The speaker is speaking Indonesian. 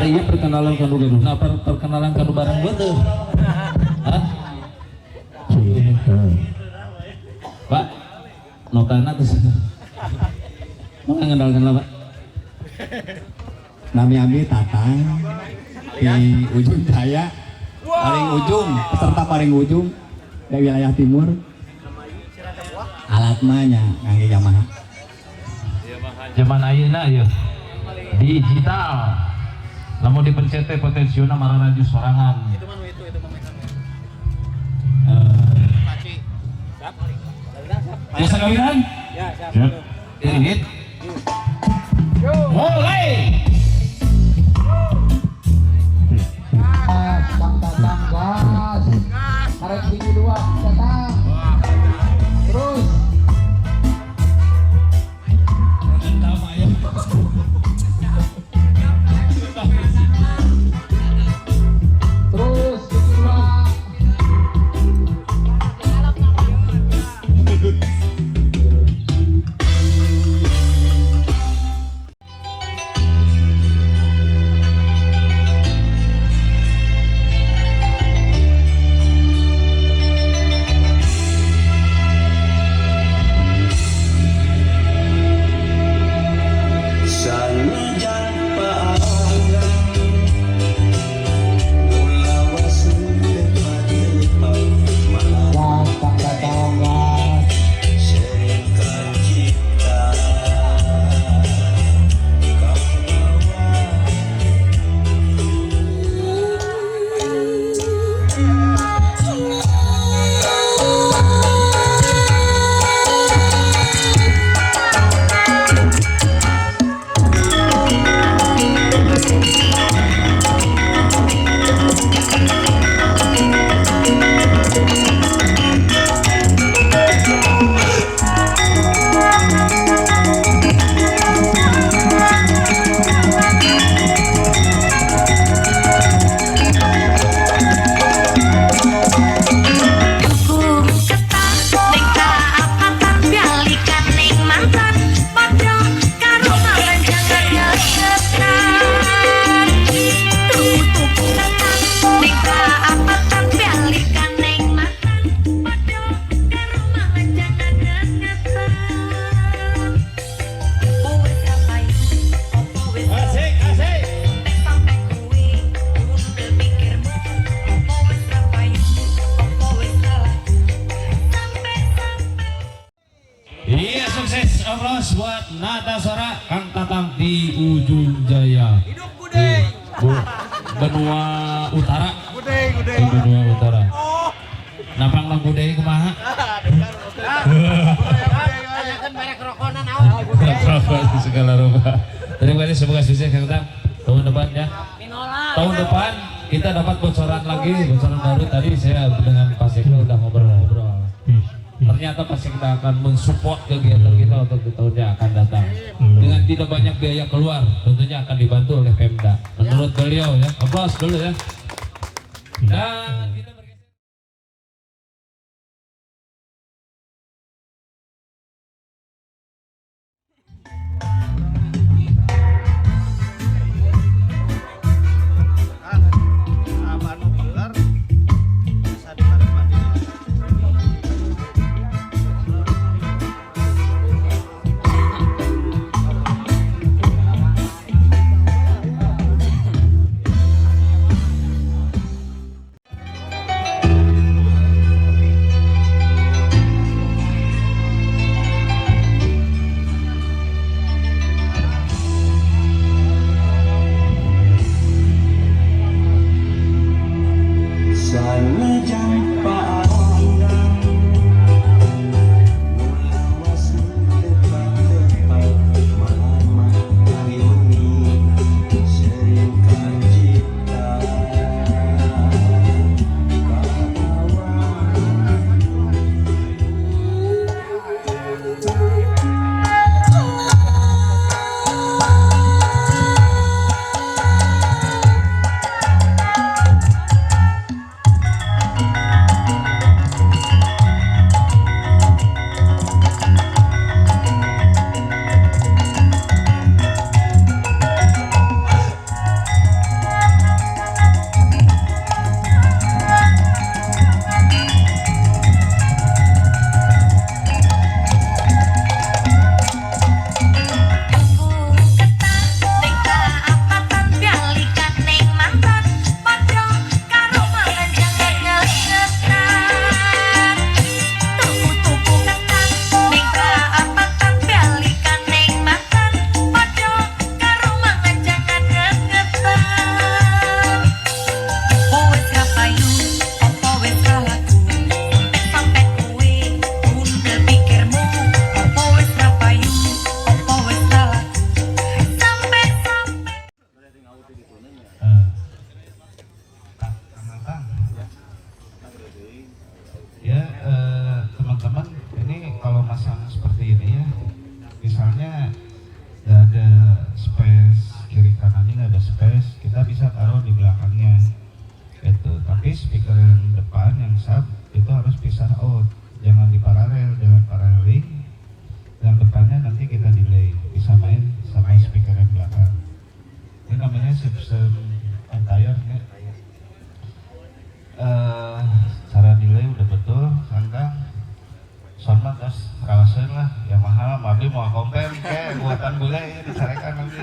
Ari ieu perkenalan kanu gaduh. Nah, perkenalan kanu bareng beuteuh. Hah? Pak, nokana tuh. Mau ngenal-kenal Pak? Nami Abi Tatang di ujung jaya, paling ujung, peserta paling ujung dari wilayah timur. Alatmanya ngangge Yamaha. Zaman ayeuna ieu digital. Lamun dipencet teh potensiuna mararaju sorangan. Itu mah itu mah. Siap. Kawinan? Ya, siap. Hit. Mulai. Bang Tatang gas. Tarik tinggi dua, Tatang. Terus. Terus tinggi dua. Aplaus buat Nada Suara Kang Tatang di Ujung Jaya. Hidup Gudeng. Benua Utara. Gudeng. Benua Utara. Napang lang Gudeng kumaha? Kan merek rokonan awal. Segala rupa. Terima kasih, semoga sukses Kang Tatang. Tahun depan ya. Tahun depan kita dapat bocoran lagi, bocoran baru. Tadi saya dengan Pak Sekda udah ngobrol-ngobrol. Ternyata pasti kita akan mensupport kegiatan kita untuk di tahun yang akan datang dengan tidak banyak biaya keluar, tentunya akan dibantu oleh Pemda menurut beliau ya. Aplaus dulu ya. Dan kita seperti ini ya, misalnya nggak ada space kiri kanannya, nggak ada space, kita bisa taruh di belakangnya itu. Tapi speaker yang depan yang sub itu harus pisah out, jangan di paralel, jangan paralleling. Yang depannya nanti kita delay, disamain sama speaker yang belakang. Ini namanya system entire ya. Cara delay udah betul, sangka soundman terus rawasan lah, Yamaha, Mabi mau komplain kayak buatan bule ini dicarekan nanti.